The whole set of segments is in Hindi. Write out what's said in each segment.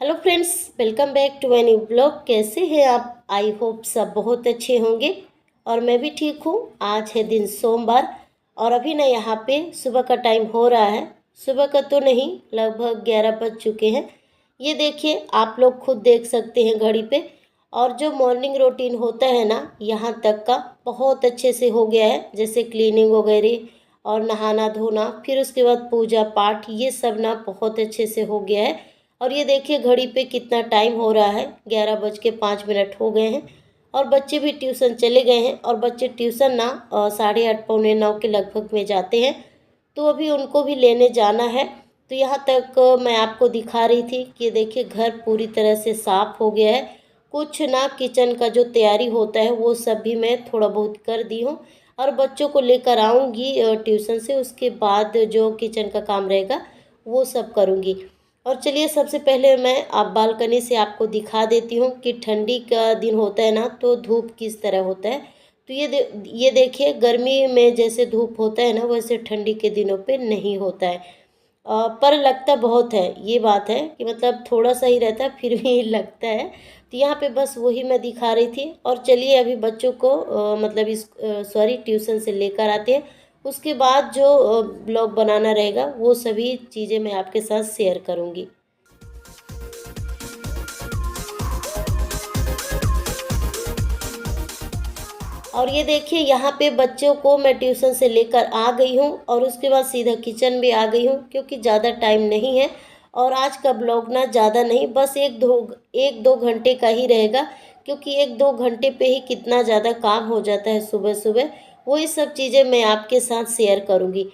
Hello friends, welcome back to my new blog. कैसे हैं आप? आई होप सब बहुत अच्छे होंगे और मैं भी ठीक हूँ। आज है दिन सोमवार और अभी ना यहाँ पे सुबह का टाइम हो रहा है। सुबह का तो नहीं, लगभग 11 बज चुके हैं। ये देखिए, आप लोग खुद देख सकते हैं घड़ी पे। और जो मॉर्निंग रूटीन होता है ना, यहाँ तक का बहुत अच्छे से हो गया है। जैसे क्लीनिंग वगैरह और नहाना धोना, फिर उसके बाद पूजा पाठ, ये सब ना बहुत अच्छे से हो गया है। और ये देखिए घड़ी पे कितना टाइम हो रहा है, 11:05 हो गए हैं। और बच्चे भी ट्यूशन चले गए हैं। और बच्चे ट्यूशन ना 8:30 पौने 9 के लगभग में जाते हैं, तो अभी उनको भी लेने जाना है। तो यहाँ तक मैं आपको दिखा रही थी कि देखिए घर पूरी तरह से साफ़ हो गया है। कुछ ना किचन का जो तैयारी होता है वो सब भी मैं थोड़ा बहुत कर दी हूँ। और बच्चों को लेकर आऊँगी ट्यूशन से, उसके बाद जो किचन का काम रहेगा वो सब करूँगी। और चलिए, सबसे पहले मैं आप बालकनी से आपको दिखा देती हूँ कि ठंडी का दिन होता है ना, तो धूप किस तरह होता है। तो ये देखिए, गर्मी में जैसे धूप होता है ना, वैसे ठंडी के दिनों पे नहीं होता है। पर लगता बहुत है, ये बात है कि मतलब थोड़ा सा ही रहता है फिर भी लगता है। तो यहाँ पे बस वही मैं दिखा रही थी। और चलिए अभी बच्चों को मतलब इस सॉरी ट्यूशन से लेकर आते हैं। उसके बाद जो ब्लॉग बनाना रहेगा वो सभी चीज़ें मैं आपके साथ शेयर करूँगी। और ये देखिए, यहाँ पे बच्चों को मैं ट्यूशन से लेकर आ गई हूँ और उसके बाद सीधा किचन भी आ गई हूँ, क्योंकि ज़्यादा टाइम नहीं है। और आज का ब्लॉग ना ज़्यादा नहीं, बस एक दो घंटे का ही रहेगा। क्योंकि एक दो घंटे पे ही कितना ज़्यादा काम हो जाता है सुबह सुबह। वही सब चीज़ें मैं आपके साथ शेयर करूँगी।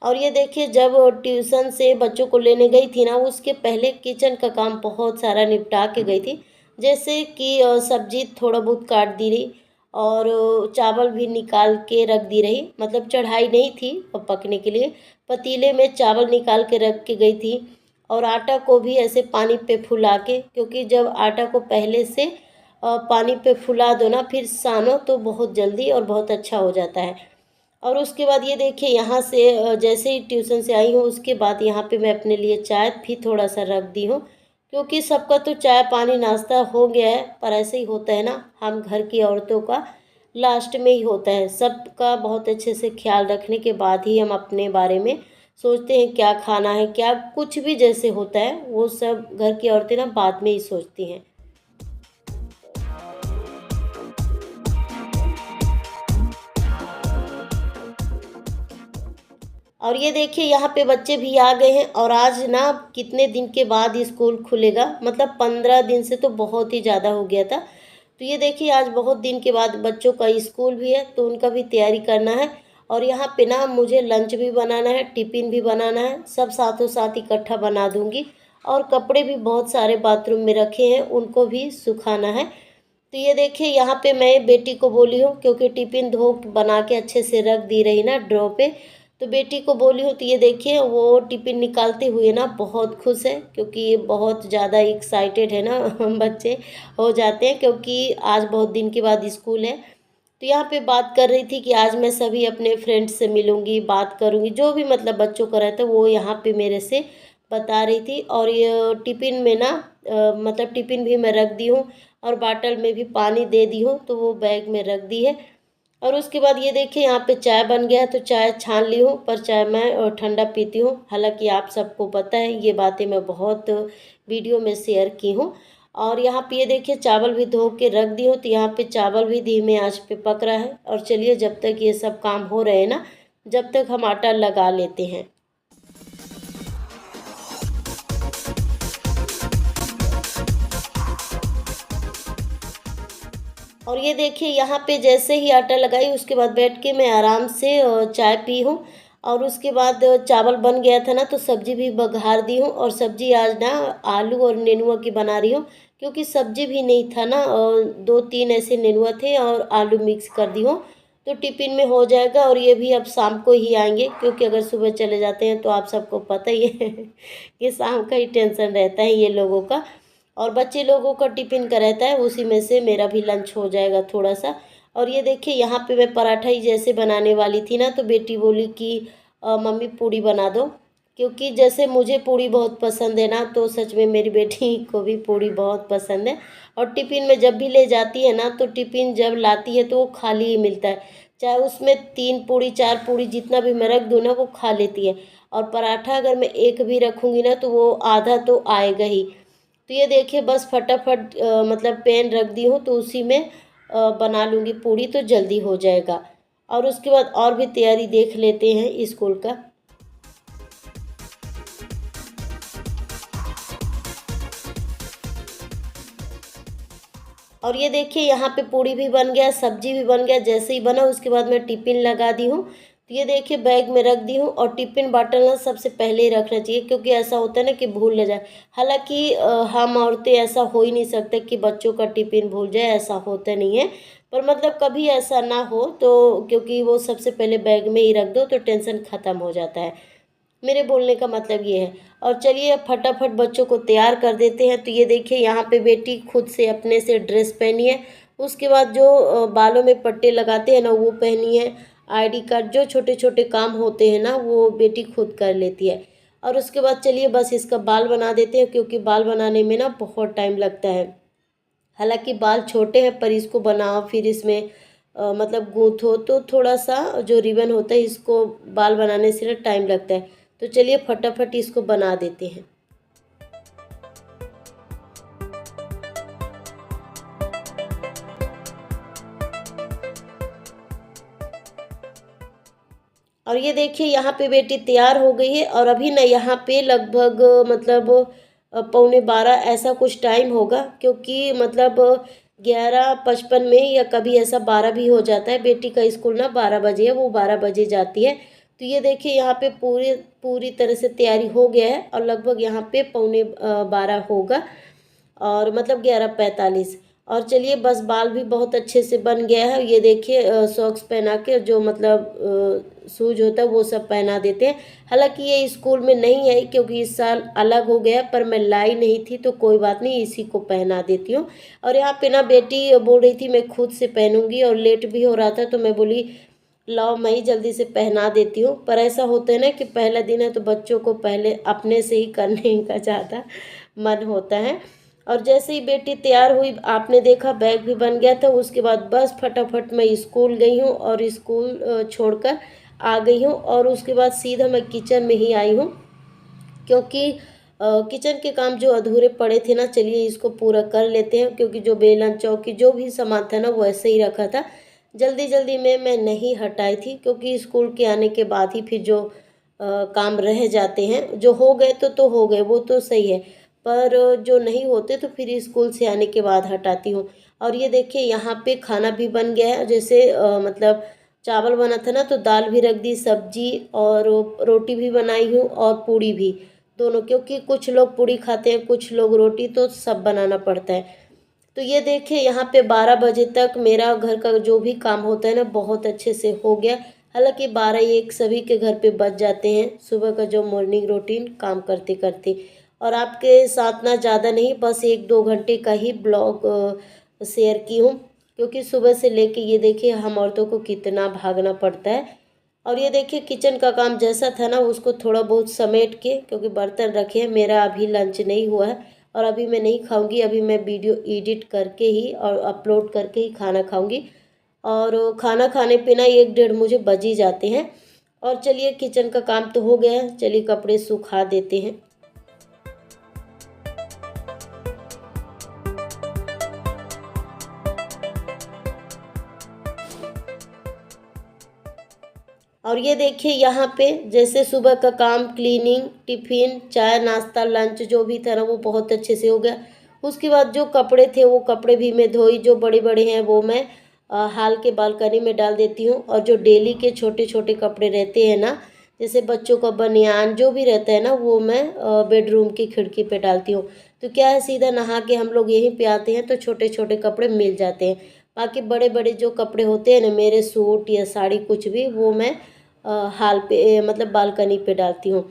और ये देखिए, जब ट्यूशन से बच्चों को लेने गई थी ना, उसके पहले किचन का काम बहुत सारा निपटा के गई थी। जैसे कि सब्जी थोड़ा बहुत काट दी रही, और चावल भी निकाल के रख दी रही, मतलब चढ़ाई नहीं थी पकने के लिए। पतीले में चावल निकाल के रख के गई थी। और आटा को भी ऐसे पानी पे फुला के, क्योंकि जब आटा को पहले से पानी पे फुला दो ना, फिर सानो तो बहुत जल्दी और बहुत अच्छा हो जाता है। और उसके बाद ये देखिए, यहाँ से जैसे ही ट्यूशन से आई हूँ उसके बाद यहाँ पे मैं अपने लिए चाय भी थोड़ा सा रख दी हूँ। क्योंकि सबका तो चाय पानी नाश्ता हो गया है, पर ऐसे ही होता है ना, हम घर की औरतों का लास्ट में ही होता है। सबका बहुत अच्छे से ख्याल रखने के बाद ही हम अपने बारे में सोचते हैं क्या खाना है, क्या कुछ भी जैसे होता है वो सब घर की औरतें ना बाद में ही सोचती हैं। और ये देखिए, यहाँ पे बच्चे भी आ गए हैं। और आज ना कितने दिन के बाद स्कूल खुलेगा, मतलब 15 दिन से तो बहुत ही ज़्यादा हो गया था। तो ये देखिए, आज बहुत दिन के बाद बच्चों का स्कूल भी है, तो उनका भी तैयारी करना है। और यहाँ पे ना मुझे लंच भी बनाना है, टिफ़िन भी बनाना है, सब साथों साथ इकट्ठा बना दूँगी। और कपड़े भी बहुत सारे बाथरूम में रखे हैं, उनको भी सुखाना है। तो ये देखिए, यहाँ पे मैं बेटी को बोली हूँ, क्योंकि टिफ़िन धो बना के अच्छे से रख दी रही ना ड्रॉ पे। तो बेटी को बोली हूँ, तो ये देखिए वो टिफ़िन निकालते हुए ना बहुत खुश है, क्योंकि ये बहुत ज़्यादा एक्साइटेड है ना हम बच्चे हो जाते हैं, क्योंकि आज बहुत दिन के बाद स्कूल है। तो यहाँ पे बात कर रही थी कि आज मैं सभी अपने फ्रेंड्स से मिलूँगी, बात करूँगी, जो भी मतलब बच्चों का रहता है वो यहाँ पे मेरे से बता रही थी। और ये टिफ़िन में ना मतलब टिफ़िन भी मैं रख दी हूँ और बॉटल में भी पानी दे दी हूँ, तो वो बैग में रख दी है। और उसके बाद ये देखिए, यहाँ पे चाय बन गया है, तो चाय छान ली हूँ, पर चाय मैं ठंडा पीती हूँ। हालांकि आप सबको पता है, ये बातें मैं बहुत वीडियो में शेयर की हूँ। और यहाँ पे ये देखिए, चावल भी धो के रख दी हूँ, तो यहाँ पे चावल भी धीमे आंच पे पक रहा है। और चलिए, जब तक ये सब काम हो रहे हैं ना, जब तक हम आटा लगा लेते हैं। और ये देखिए, यहाँ पे जैसे ही आटा लगाई उसके बाद बैठ के मैं आराम से चाय पी हूँ। और उसके बाद चावल बन गया था ना, तो सब्जी भी बघार दी हूँ। और सब्जी आज ना आलू और नेनुआ की बना रही हूँ, क्योंकि सब्जी भी नहीं था ना, और दो तीन ऐसे नेनुआ थे और आलू मिक्स कर दी हूँ। तो टिफ़िन में हो जाएगा। और ये भी अब शाम को ही आएंगे, क्योंकि अगर सुबह चले जाते हैं तो आप सबको पता ही है कि शाम का ही टेंशन रहता है ये लोगों का। और बच्चे लोगों का टिफ़िन का रहता है, उसी में से मेरा भी लंच हो जाएगा थोड़ा सा। और ये देखिए, यहाँ पे मैं पराठा ही जैसे बनाने वाली थी ना, तो बेटी बोली कि मम्मी पूड़ी बना दो, क्योंकि जैसे मुझे पूड़ी बहुत पसंद है ना, तो सच में मेरी बेटी को भी पूड़ी बहुत पसंद है। और टिफ़िन में जब भी ले जाती है ना, तो टिफ़िन जब लाती है तो वो खाली ही मिलता है, चाहे उसमें 3 पूड़ी 4 पूड़ी जितना भी मैं रख दूँ ना, वो खा लेती है। और पराठा अगर मैं एक भी रखूँगी ना, तो वो आधा तो आएगा ही। तो ये देखिए बस फटाफट मतलब पैन रख दी हूँ, तो उसी में बना लूँगी पूड़ी, तो जल्दी हो जाएगा। और उसके बाद और भी तैयारी देख लेते हैं स्कूल का। और ये देखिए यहाँ पे पूड़ी भी बन गया, सब्जी भी बन गया। जैसे ही बना उसके बाद मैं टिफ़िन लगा दी हूँ। तो ये देखिए बैग में रख दी हूँ। और टिफ़िन बॉटल ना सबसे पहले ही रखना चाहिए, क्योंकि ऐसा होता है ना कि भूल न जाए। हालाँकि हम औरतें ऐसा हो ही नहीं सकता कि बच्चों का टिफ़िन भूल जाए, ऐसा होता नहीं है। पर मतलब कभी ऐसा ना हो तो, क्योंकि वो सबसे पहले बैग में ही रख दो तो टेंशन ख़त्म हो जाता है। मेरे बोलने का मतलब ये है। और चलिए अब फटाफट बच्चों को तैयार कर देते हैं। तो ये देखिए यहाँ पे बेटी खुद से अपने से ड्रेस पहनी है। उसके बाद जो बालों में पट्टे लगाते हैं ना, वो पहनी है। आईडी कार्ड, जो छोटे छोटे काम होते हैं ना, वो बेटी खुद कर लेती है। और उसके बाद चलिए बस इसका बाल बना देते हैं, क्योंकि बाल बनाने में ना बहुत टाइम लगता है। हालांकि बाल छोटे हैं, पर इसको बनाओ फिर इसमें मतलब गूंथो, तो थोड़ा सा जो रिबन होता है, इसको बाल बनाने से ना टाइम लगता है। तो चलिए फटाफट इसको बना देते हैं। और ये देखिए यहाँ पे बेटी तैयार हो गई है। और अभी ना यहाँ पे लगभग मतलब पौने 12 ऐसा कुछ टाइम होगा, क्योंकि मतलब 11:55 में, या कभी ऐसा 12 भी हो जाता है। बेटी का स्कूल ना 12 बजे है, वो 12 बजे जाती है। तो ये देखिए यहाँ पे पूरी पूरी तरह से तैयारी हो गया है। और लगभग यहाँ पे पौने 12 होगा, और मतलब 11:45। और चलिए बस बाल भी बहुत अच्छे से बन गया है। ये देखिए सॉक्स पहना के, जो मतलब शूज होता है वो सब पहना देते हैं। हालांकि ये स्कूल में नहीं है, क्योंकि इस साल अलग हो गया, पर मैं लाई नहीं थी तो कोई बात नहीं, इसी को पहना देती हूँ। और यहाँ पे ना बेटी बोल रही थी मैं खुद से पहनूंगी, और लेट भी हो रहा था, तो मैं बोली लाओ मैं ही जल्दी से पहना देती हूँ। पर ऐसा होता है ना कि पहला दिन है, तो बच्चों को पहले अपने से ही करने का ज़्यादा मन होता है। और जैसे ही बेटी तैयार हुई, आपने देखा बैग भी बन गया था। उसके बाद बस फटाफट मैं स्कूल गई हूँ, और स्कूल छोड़कर आ गई हूँ। और उसके बाद सीधा मैं किचन में ही आई हूँ, क्योंकि किचन के काम जो अधूरे पड़े थे ना, चलिए इसको पूरा कर लेते हैं। क्योंकि जो बेलन चौकी जो भी सामान था ना, वो ऐसे ही रखा था। जल्दी जल्दी में मैं नहीं हटाई थी, क्योंकि स्कूल के आने के बाद ही फिर जो काम रह जाते हैं, जो हो गए तो हो गए, वो तो सही है। पर जो नहीं होते तो फिर स्कूल से आने के बाद हटाती हूँ। और ये देखिए यहाँ पे खाना भी बन गया है। जैसे मतलब चावल बना था ना, तो दाल भी रख दी, सब्जी और रोटी भी बनाई हूँ, और पूड़ी भी, दोनों। क्योंकि कुछ लोग पूड़ी खाते हैं, कुछ लोग रोटी, तो सब बनाना पड़ता है। तो ये देखिए यहाँ पे 12 बजे तक मेरा घर का जो भी काम होता है ना, बहुत अच्छे से हो गया। हालांकि 12-1 सभी के घर पे बच जाते हैं सुबह का जो मॉर्निंग रूटीन काम करते करते। और आपके साथ ना ज़्यादा नहीं, बस 1-2 घंटे का ही ब्लॉग शेयर की हूँ, क्योंकि सुबह से लेके ये देखिए हम औरतों को कितना भागना पड़ता है। और ये देखिए किचन का काम जैसा था ना, उसको थोड़ा बहुत समेट के, क्योंकि बर्तन रखे हैं। मेरा अभी लंच नहीं हुआ है, और अभी मैं नहीं खाऊंगी। अभी मैं वीडियो एडिट करके ही और अपलोड करके ही खाना खाऊंगी। और खाना खाने पे ना 1-1:30 मुझे बज ही जाते हैं। और चलिए किचन का काम तो हो गया है, चलिए कपड़े सुखा देते हैं। और ये देखिए यहाँ पे जैसे सुबह का काम, क्लीनिंग, टिफ़िन, चाय, नाश्ता, लंच जो भी था ना, वो बहुत अच्छे से हो गया। उसके बाद जो कपड़े थे, वो कपड़े भी मैं धोई। जो बड़े बड़े हैं वो मैं हाल के बालकनी में डाल देती हूँ। और जो डेली के छोटे छोटे कपड़े रहते हैं ना, जैसे बच्चों का बनियान जो भी रहता है ना, वो मैं बेडरूम की खिड़की पे डालती हूँ। तो क्या है, सीधा नहा के हम लोग यहीं पे आते हैं, तो छोटे छोटे कपड़े मिल जाते हैं। बाकी बड़े बड़े जो कपड़े होते हैं ना, मेरे सूट या साड़ी कुछ भी, वो मैं हाल पे मतलब बालकनी पे डालती हूँ।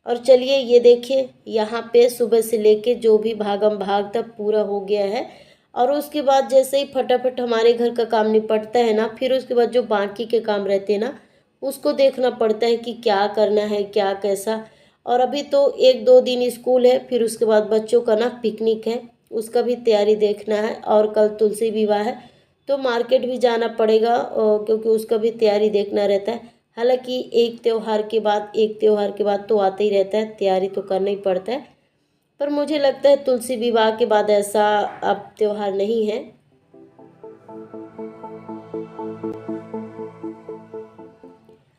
और चलिए ये देखिए यहाँ पे सुबह से लेके जो भी भागम भाग तक पूरा हो गया है। और उसके बाद जैसे ही फटाफट हमारे घर का काम निपटता है ना, फिर उसके बाद जो बाकी के काम रहते हैं ना, उसको देखना पड़ता है कि क्या करना है, क्या कैसा। और अभी तो 1-2 दिन स्कूल है, फिर उसके बाद बच्चों का ना पिकनिक है, उसका भी तैयारी देखना है। और कल तुलसी विवाह है, तो मार्केट भी जाना पड़ेगा क्योंकि उसका भी तैयारी देखना रहता है। हालांकि एक त्यौहार के बाद एक त्यौहार के बाद तो आते ही रहता है, तैयारी तो करना ही पड़ता है। पर मुझे लगता है तुलसी विवाह के बाद ऐसा अब त्यौहार नहीं है।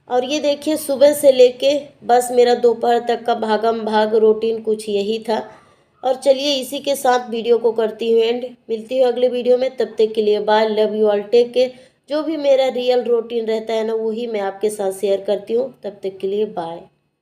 और ये देखिए, सुबह से लेके बस मेरा दोपहर तक का भागम भाग रूटीन कुछ यही था। और चलिए इसी के साथ वीडियो को करती हूँ एंड, मिलती हूँ अगले वीडियो में। तब तक के लिए bye, love you all, take care. जो भी मेरा रियल रूटीन रहता है ना, वही मैं आपके साथ शेयर करती हूँ। तब तक के लिए बाय।